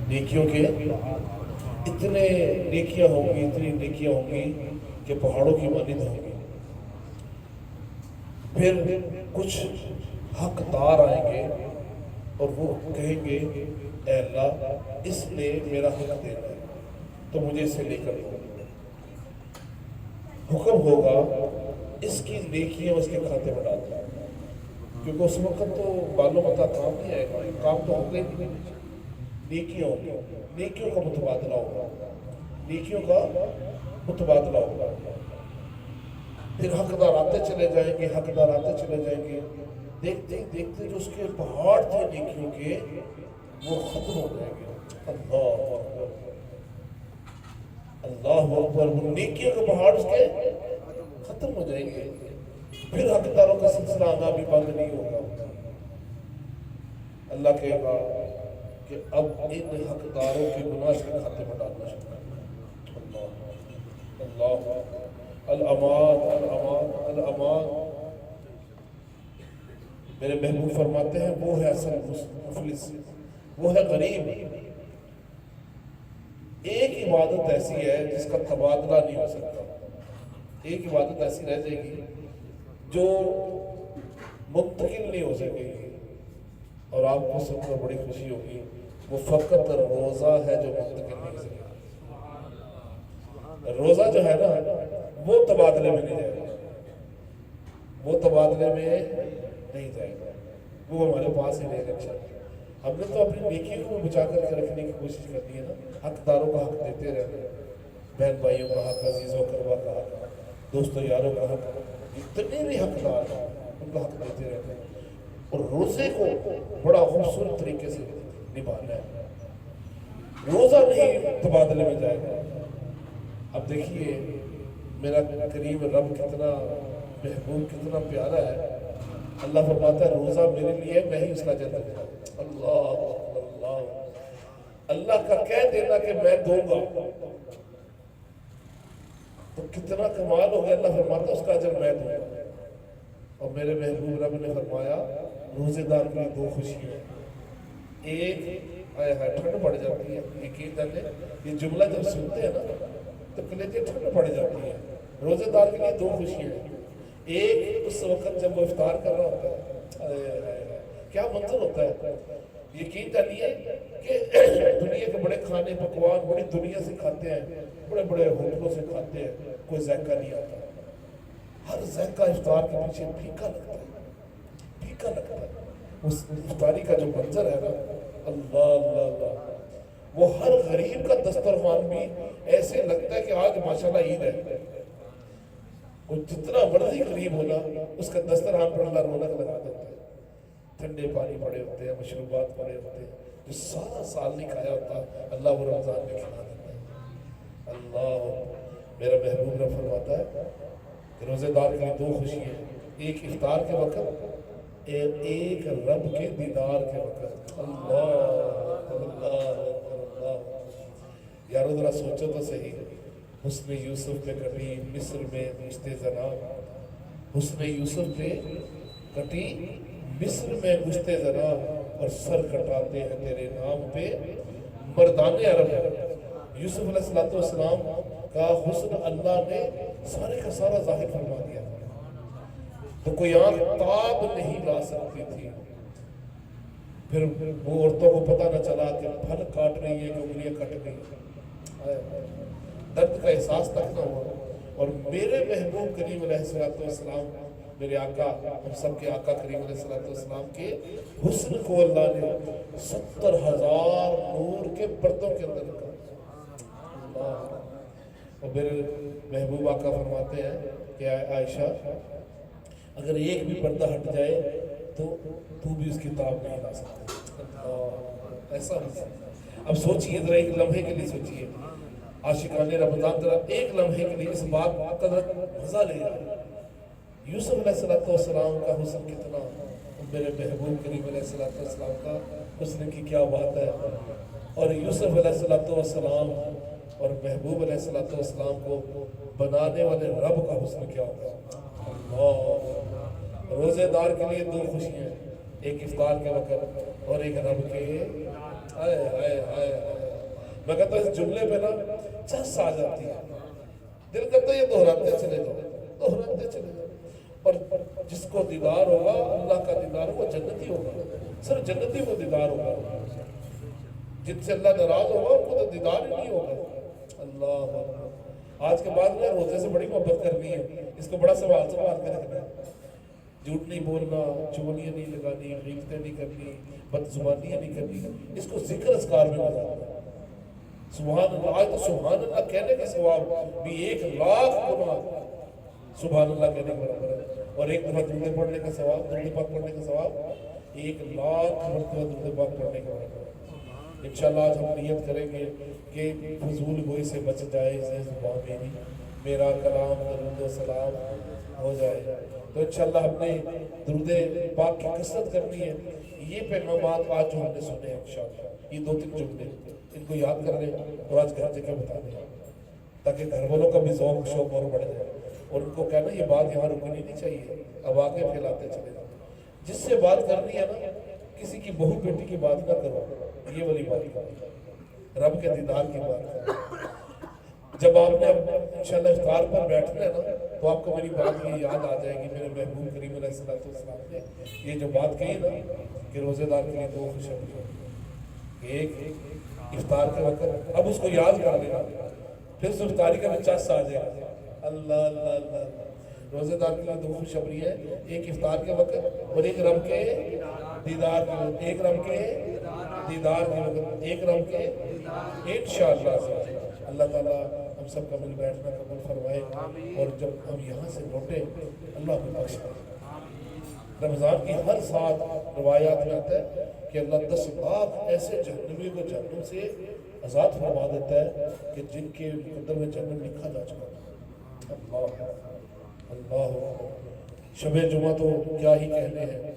نیکیوں کے اتنے نیکیاں ہوں گی، اتنی نیکیاں ہوں گی کہ پہاڑوں کی مانند ہوں گی۔ پھر کچھ حقدار آئیں گے اور وہ کہیں گے اے اللہ اس نے میرا حق دینا ہے تو مجھے اسے لے کر دو۔ حکم ہوگا اس کی نیکیاں اس کے کھاتے میں ڈال دو، کیونکہ اس وقت تو بالوں متا کام نہیں آئے گا، کام تو ہوگا ہی نہیں، نیکیاں ہوں گی، نیکیوں کا متبادلہ ہوگا، نیکیوں کا متبادلہ ہوگا۔ پھر حقدار آتے چلے جائیں گے، حقدار آتے چلے جائیں گے، دیکھتے ہی دیکھتے جو اس کے پہاڑ تھے نیکیوں کے وہ ختم ہو جائیں گے۔ اللہ اکبر، اللہ اکبر، وہ نیکیوں کے پہاڑ اس کے ختم ہو جائیں گے۔ پھر حقداروں کا سلسلہ آنا بھی بند نہیں ہوگا۔ اللہ کہے گا کہ اب ان حقداروں کے گناہ کے کھاتے میں ڈالنا شروع کر۔ اللہ اللہ، الامان الامان الامان۔ میرے محبوب فرماتے ہیں وہ ہے اصل مفلس، وہ ہے غریب۔ ایک عبادت ایسی ہے جس کا تبادلہ نہیں ہو سکتا، ایک عبادت ایسی رہ جائے گی جو منتقل نہیں ہو سکے گی، اور آپ کو سن کر بڑی خوشی ہوگی، وہ فقط روزہ ہے جو منتقل نہیں ہو سکے گا۔ روزہ جو ہے نا وہ تبادلے میں نہیں جائے گا، وہ تبادلے میں نہیں جائے گا، وہ ہمارے پاس ہی رہے گا انشاءاللہ۔ ہم نے تو اپنی نیکی کو بچا کر کے رکھنے کی کوشش کرنی ہے نا، حقداروں کا حق دیتے رہنا، بہن بھائیوں کا حق، عزیز و اقربا کا حق، دوستوں یاروں کا حق، جتنے بھی حقدار ہیں ان کا حق دیتے رہنا ہے، اور روزے کو بڑا خوبصورت طریقے سے نبھانا ہے۔ روزہ نہیں تبادلے میں جائے گا۔ اب دیکھیے میرا کریم رب کتنا محبوب، کتنا پیارا ہے۔ اللہ فرماتا ہے روزہ میرے لیے، میں ہی اس کا جنت دوں۔ اللہ اللہ، اللہ کا کہہ دینا کہ میں دوں گا تو کتنا کمال ہو گیا۔ اللہ فرماتا ہے اس کا اجر میں دوں گا۔ اور میرے محبوب رب نے فرمایا روزے دار کے لیے دو خوشیاں ہیں۔ ایک آئے ہائے ٹھنڈ پڑ جاتی ہے، یقین جانے یہ جملہ جب سنتے ہیں نا تو کلیجے ٹھنڈ پڑ جاتی ہے۔ روزے دار کے لیے دو خوشیاں ہیں۔ ایک اس وقت جب وہ افطار کر رہا ہوتا ہے، کیا منظر ہوتا ہے، یقین جانیے کہ دنیا کے بڑے کھانے پکوان بڑی دنیا سے کھاتے ہیں، بڑے بڑے ہوٹلوں سے کھاتے ہیں، کوئی ذائقہ نہیں آتا۔ ہر ذائقہ افطار کے پیچھے پھیکا لگتا ہے، پھیکا لگتا ہے۔ اس افطاری کا جو منظر ہے نا، اللہ اللہ اللہ، وہ ہر غریب کا دسترخوان بھی ایسے لگتا ہے کہ آج ماشاءاللہ عید ہے۔ وہ جتنا مرضی غریب ہونا اس کا دسترخوان پر اللہ رونق لگا دیتا ہے۔ ٹھنڈے پانی پڑے ہوتے ہیں، مشروبات پڑے ہوتے ہیں، جو سارا سال نہیں کھایا ہوتا اللہ وہ رمضان میں کھلا دیتا ہے۔ اللہ، میرا محبوب رب فرماتا ہے کہ روزے دار کی دو خوشی ہیں، ایک افطار کے وقت، ایک رب کے دیدار کے وقت۔ اللہ اللہ اللہ، یارو ذرا سوچو تو صحیح، حسن یوسف پہ کٹی مصر میں گشت زنا، حسن یوسف پہ کٹی مصر میں گشت زنا، اور سر کٹاتے ہیں تیرے نام پہ مردان عرب۔ یوسف علیہ السلام کا حسن اللہ نے سارے کا سارا ظاہر فرما دیا، تو کوئی آنکھ تاب نہیں لا سکتی تھی۔ پھر وہ عورتوں کو پتہ نہ چلا کہ پھل کاٹ رہی ہے کہ انگلیاں کٹ گئی، درد کا احساس تک نہ ہوا۔ اور میرے محبوب کریم علیہ السلام، میرے آقا، ہم سب کے آقا کریم علیہ السلام کے حسن کو اللہ نے 70,000 نور کے پردوں کے اندر رکھا۔ اور میرے محبوب آقا فرماتے ہیں کہ عائشہ اگر ایک بھی پردہ ہٹ جائے تو بھی اس کی تاب نہیں لا سکتے۔ ایسا نہیں۔ اب سوچئے ذرا، ایک لمحے کے لیے سوچئے، عاشقان رمضان ذرا ایک لمحے کے لیے اس بات کا مزہ لے رہا۔ یوسف علیہ السلام کا حسن کتنا، میرے محبوب کریم علیہ السلام کا حسن کی کیا بات ہے، اور یوسف علیہ السلام اور محبوب علیہ السلام کو بنانے والے رب کا حسن کیا ہوگا۔ اللہ، روزے دار کے لیے دو خوشیاں، ایک افطار کے وقت اور ایک رب کے آئے آئے آئے میں کہتا ہوں اس جملے پہ نا چس آ جاتی ہے، دل کرتا ہے یہ دہراتے چلے جاؤ، دہراتے چلے جاؤ۔ اور جس کو دیدار ہوگا اللہ کا دیدار وہ جنتی ہوگا، صرف جنتی کو دیدار ہوگا۔ جن سے اللہ ناراض ہوگا ان کو تو دیدار ہی نہیں ہوگا۔ اللہ اکبر۔ آج کے بعد میں روزے سے بڑی محبت کرنی ہے، اس کو بڑا سوال کے رکھنا ہے۔ جھوٹ نہیں بولنا، چغلیاں نہیں لگانی، غیبتیں نہیں کرنی، بدزبانیاں نہیں کرنی، اس کو ذکر اذکار میں گزارنا۔ سبحان اللہ، آج تو سبحان اللہ کہنے کے ثواب بھی 1,00,000 گنا سبحان اللہ کہنے کے برابر ہے، اور ایک دفعہ درود پڑھنے کا ثواب، درود پاک پڑھنے کا ثواب 1,00,000 مرتبہ درود پاک پڑھنے کا برابر ہے۔ انشاءاللہ آج ہم نیت کریں گے کہ فضول گوئی سے بچ جائے سے زبان میری، میرا کلام درود و سلام ہو جائے۔ تو انشاءاللہ ہم نے درود پاک کی کثرت کرنی ہے۔ یہ پیغامات آج جو ہم نے سنے ہیں انشاءاللہ، یہ 2-3 جملے ان کو یاد کر لیں اور آج گھر جا کے بتا دیں، تاکہ گھر والوں کا بھی ذوق شوق اور بڑھ جائے، اور ان کو کہنا یہ بات یہاں رکنی نہیں چاہیے، اب آگے پھیلاتے چلے جائیں۔ جس سے بات کرنی ہے نا، کسی کی بہو بیٹی کی بات نہ کرو، یہ والی بات کرو، رب کے دیدار کی بات کرو۔ جب آپ نے انشاءاللہ افطار پر بیٹھنا ہے نا، تو آپ کو میری بات یہ یاد آ جائے گی، میرے محبوب کریم علیہ السلام نے یہ جو بات کہی نا کہ روزے دار کے لیے 2 خوشخبری، ایک افطار کے وقت، اب اس کو یاد کر لینا، پھر اس افطاری کا چس آ جائے گا۔ اللہ اللہ اللہ، روزے دار کے لیے 2 خوشخبری ہے، ایک افطار کے وقت اور ایک رب کے دیدار کے وقت، ایک رب کے دیدار کے وقت، ایک رب کے انشاءاللہ سے اللہ تعالیٰ ہم سب کا مل بیٹھنا قبول فرمائے، اور جب ہم یہاں سے لوٹے اللہ ہمیں بخش دے۔ رمضان کی ہر سال روایات میں آتا ہے کہ اللہ 10 لاکھ ایسے جہنمی کو جہنم سے آزاد فرما دیتا ہے کہ جن کے مقدر میں جہنم لکھا جا چکا تھا۔ اللہ اللہ، شب جمعہ تو کیا ہی کہنے ہیں۔